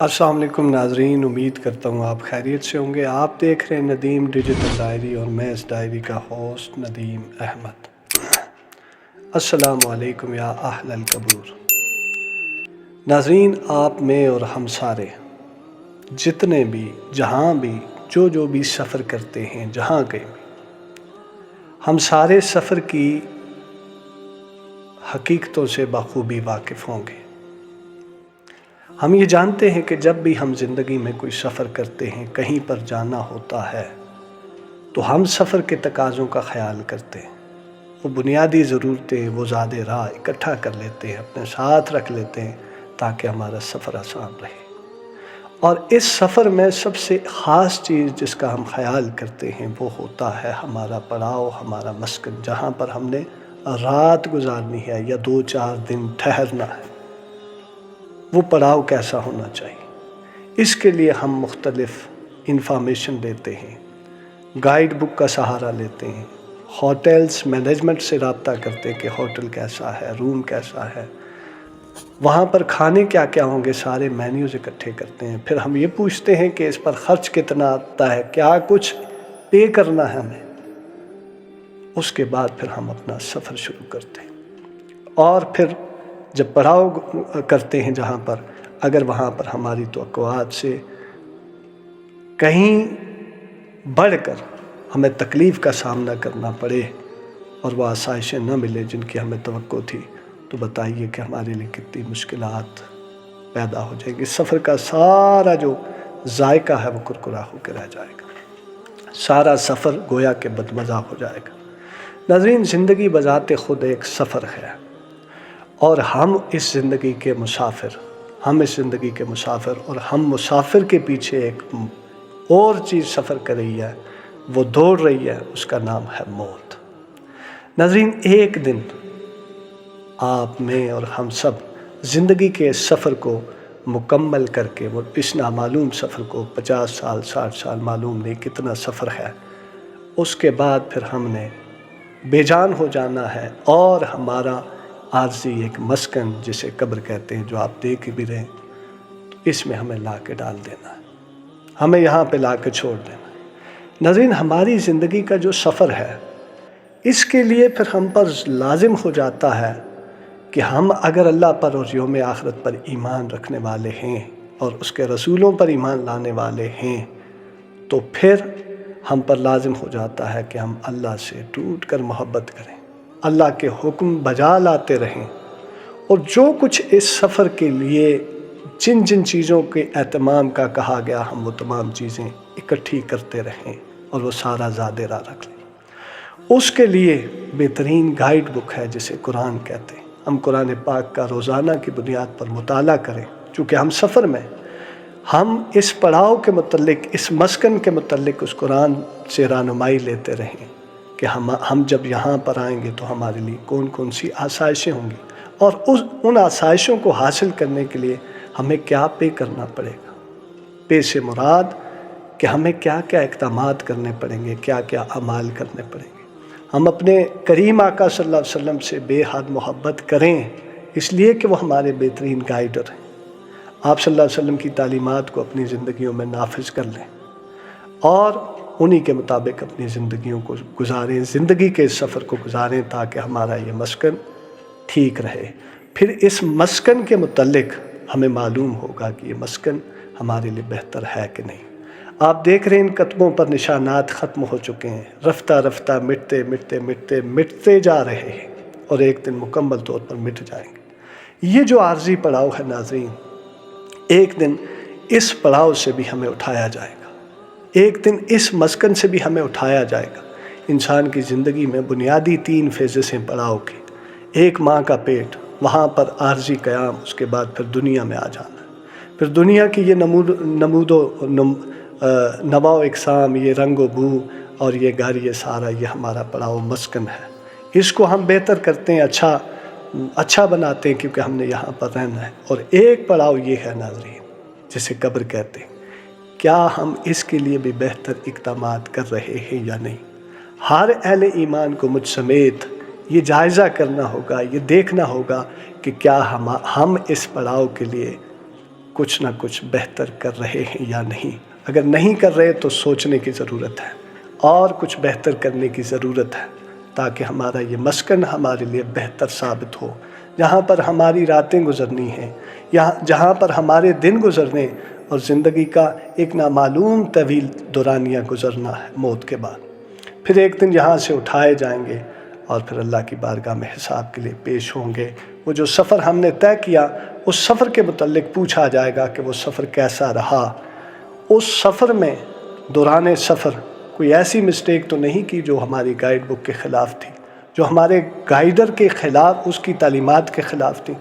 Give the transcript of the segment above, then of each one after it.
अस्सलाम वालेकुम नाजरीन, उम्मीद करता हूँ आप खैरियत से होंगे। आप देख रहे हैं नदीम डिजिटल डायरी और मैं इस डायरी का होस्ट नदीम अहमद। अस्सलाम वालेकुम या अहलल कबूर। नाजरीन, आप में और हम सारे जितने भी जहाँ भी जो भी सफ़र करते हैं, जहाँ कहीं भी, हम सारे सफ़र की हकीकतों से बखूबी वाकिफ़ होंगे। हम ये जानते हैं कि जब भी हम ज़िंदगी में कोई सफ़र करते हैं, कहीं पर जाना होता है, तो हम सफ़र के तकाज़ों का ख़याल करते हैं। वो बुनियादी ज़रूरतें, वो ज़ादे राह इकट्ठा कर लेते हैं, अपने साथ रख लेते हैं ताकि हमारा सफ़र आसान रहे। और इस सफ़र में सबसे ख़ास चीज़ जिसका हम ख़याल करते हैं वो होता है हमारा पड़ाव, हमारा मस्कन, जहाँ पर हमने रात गुजारनी है या 2-4 दिन ठहरना है। वो पड़ाव कैसा होना चाहिए, इसके लिए हम मुख्तलिफ़ इंफॉर्मेशन लेते हैं, गाइड बुक का सहारा लेते हैं, होटल्स मैनेजमेंट से रब्ता करते हैं कि होटल कैसा है, रूम कैसा है, वहाँ पर खाने क्या क्या होंगे, सारे मेन्यूज़ इकट्ठे करते हैं। फिर हम ये पूछते हैं कि इस पर ख़र्च कितना आता है, क्या कुछ पे करना है हमें। उसके बाद फिर हम अपना सफ़र शुरू करते हैं। और फिर जब पड़ाव करते हैं जहाँ पर, अगर वहाँ पर हमारी तवक्कुआत से कहीं बढ़कर हमें तकलीफ़ का सामना करना पड़े और वह आसाइशें न मिले जिनकी हमें तवक्को थी, तो बताइए कि हमारे लिए कितनी मुश्किलात पैदा हो जाएगी। सफ़र का सारा जो जायका है वो कुरकुरा होकर रह जाएगा, सारा सफ़र गोया के बदमज़ा हो जाएगा। नाज़रीन, ज़िंदगी बज़ाते ख़ुद एक सफ़र है और हम इस ज़िंदगी के मुसाफिर और हम मुसाफिर के पीछे एक और चीज़ सफ़र कर रही है, वो दौड़ रही है, उसका नाम है मौत। नाज़रीन, एक दिन आप, मैं और हम सब ज़िंदगी के सफ़र को मुकम्मल करके, वो इस नामालूम सफ़र को 50 साल 60 साल मालूम नहीं कितना सफ़र है, उसके बाद फिर हमने बेजान हो जाना है और हमारा आर्जी एक मस्कन जिसे कब्र कहते हैं, जो आप देख भी रहे हैं, तो इसमें हमें ला के डाल देना है, हमें यहाँ पे ला के छोड़ देना है। नाज़रीन, हमारी ज़िंदगी का जो सफ़र है, इसके लिए फिर हम पर लाजिम हो जाता है कि हम अगर अल्लाह पर और यौम आखिरत पर ईमान रखने वाले हैं और उसके रसूलों पर ईमान लाने वाले हैं, तो फिर हम पर लाजिम हो जाता है कि हम अल्लाह से टूट कर मोहब्बत करें, अल्लाह के हुक्म बजा लाते रहें और जो कुछ इस सफ़र के लिए जिन जिन चीज़ों के एहतमाम का कहा गया, हम वो तमाम चीज़ें इकट्ठी करते रहें और वो सारा ज़ादे राह रख लें। उसके लिए बेहतरीन गाइड बुक है जिसे कुरान कहते हैं। हम कुरान पाक का रोज़ाना की बुनियाद पर मुताला करें, चूँकि हम सफ़र में, हम इस पड़ाव के मुतल्लिक, इस मस्कन के मुतल्लिक उस कुरान से रहनुमाई लेते रहें कि हम जब यहाँ पर आएंगे तो हमारे लिए कौन कौन सी आसाइशें होंगी और उन आसाइशों को हासिल करने के लिए हमें क्या पे करना पड़ेगा। पे से मुराद कि हमें क्या क्या इक़दामात करने पड़ेंगे, क्या क्या अमाल करने पड़ेंगे। हम अपने करीम आका सल्लल्लाहु अलैहि वसल्लम से बेहद मोहब्बत करें, इसलिए कि वो हमारे बेहतरीन गाइडर हैं। आप सल्लल्लाहु अलैहि वसल्लम की तालीमात को अपनी ज़िंदगियों में नाफिज कर लें और उन्हीं के मुताबिक अपनी ज़िंदगियों को गुजारें, ज़िंदगी के सफ़र को गुजारें, ताकि हमारा ये मस्कन ठीक रहे। फिर इस मस्कन के मुतल्लिक हमें मालूम होगा कि ये मस्कन हमारे लिए बेहतर है कि नहीं। आप देख रहे हैं इन कतबों पर निशानात ख़त्म हो चुके हैं, रफ्ता रफ्ता मिटते मिटते मिटते मिटते जा रहे हैं और एक दिन मुकम्मल तौर पर मिट जाएंगे। ये जो आर्जी पड़ाव है नाज़रीन, एक दिन इस पड़ाव से भी हमें उठाया जाएगा, एक दिन इस मस्कन से भी हमें उठाया जाएगा। इंसान की ज़िंदगी में बुनियादी 3 फेजेस हैं पड़ाव के। एक माँ का पेट, वहाँ पर आर्जी क़याम, उसके बाद फिर दुनिया में आ जाना, फिर दुनिया की ये नवाओ इकसाम, ये रंगो बू और ये घर, ये सारा ये हमारा पड़ाव मस्कन है। इसको हम बेहतर करते हैं, अच्छा बनाते हैं, क्योंकि हमने यहाँ पर रहना है। और एक पड़ाव ये है नाज़रीन जिसे कब्र कहते हैं, क्या हम इसके लिए भी बेहतर इक़दामात कर रहे हैं या नहीं। हर अहले ईमान को मुझ समेत ये जायज़ा करना होगा, ये देखना होगा कि क्या हम इस पड़ाव के लिए کچھ نہ کچھ بہتر کر رہے ہیں یا نہیں. اگر نہیں کر رہے تو سوچنے کی ضرورت ہے اور کچھ بہتر کرنے کی ضرورت ہے تاکہ ہمارا یہ مسکن ہمارے لیے بہتر ثابت ہو. جہاں پر ہماری راتیں گزرنی ہیں، جہاں پر ہمارے دن گزرنے اور زندگی کا ایک نامعلوم طویل دورانیہ گزرنا ہے موت کے بعد. پھر ایک دن یہاں سے اٹھائے جائیں گے اور پھر اللہ کی بارگاہ میں حساب کے لیے پیش ہوں گے. وہ جو سفر ہم نے طے کیا اس سفر کے متعلق پوچھا جائے گا کہ وہ سفر کیسا رہا. اس سفر میں دوران سفر کوئی ایسی مسٹیک تو نہیں کی جو ہماری گائیڈ بک کے خلاف تھی، جو ہمارے گائیڈر کے خلاف، اس کی تعلیمات کے خلاف تھی،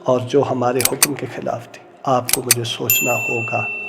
اور جو ہمارے حکم کے خلاف تھی. آپ کو مجھے سوچنا ہوگا.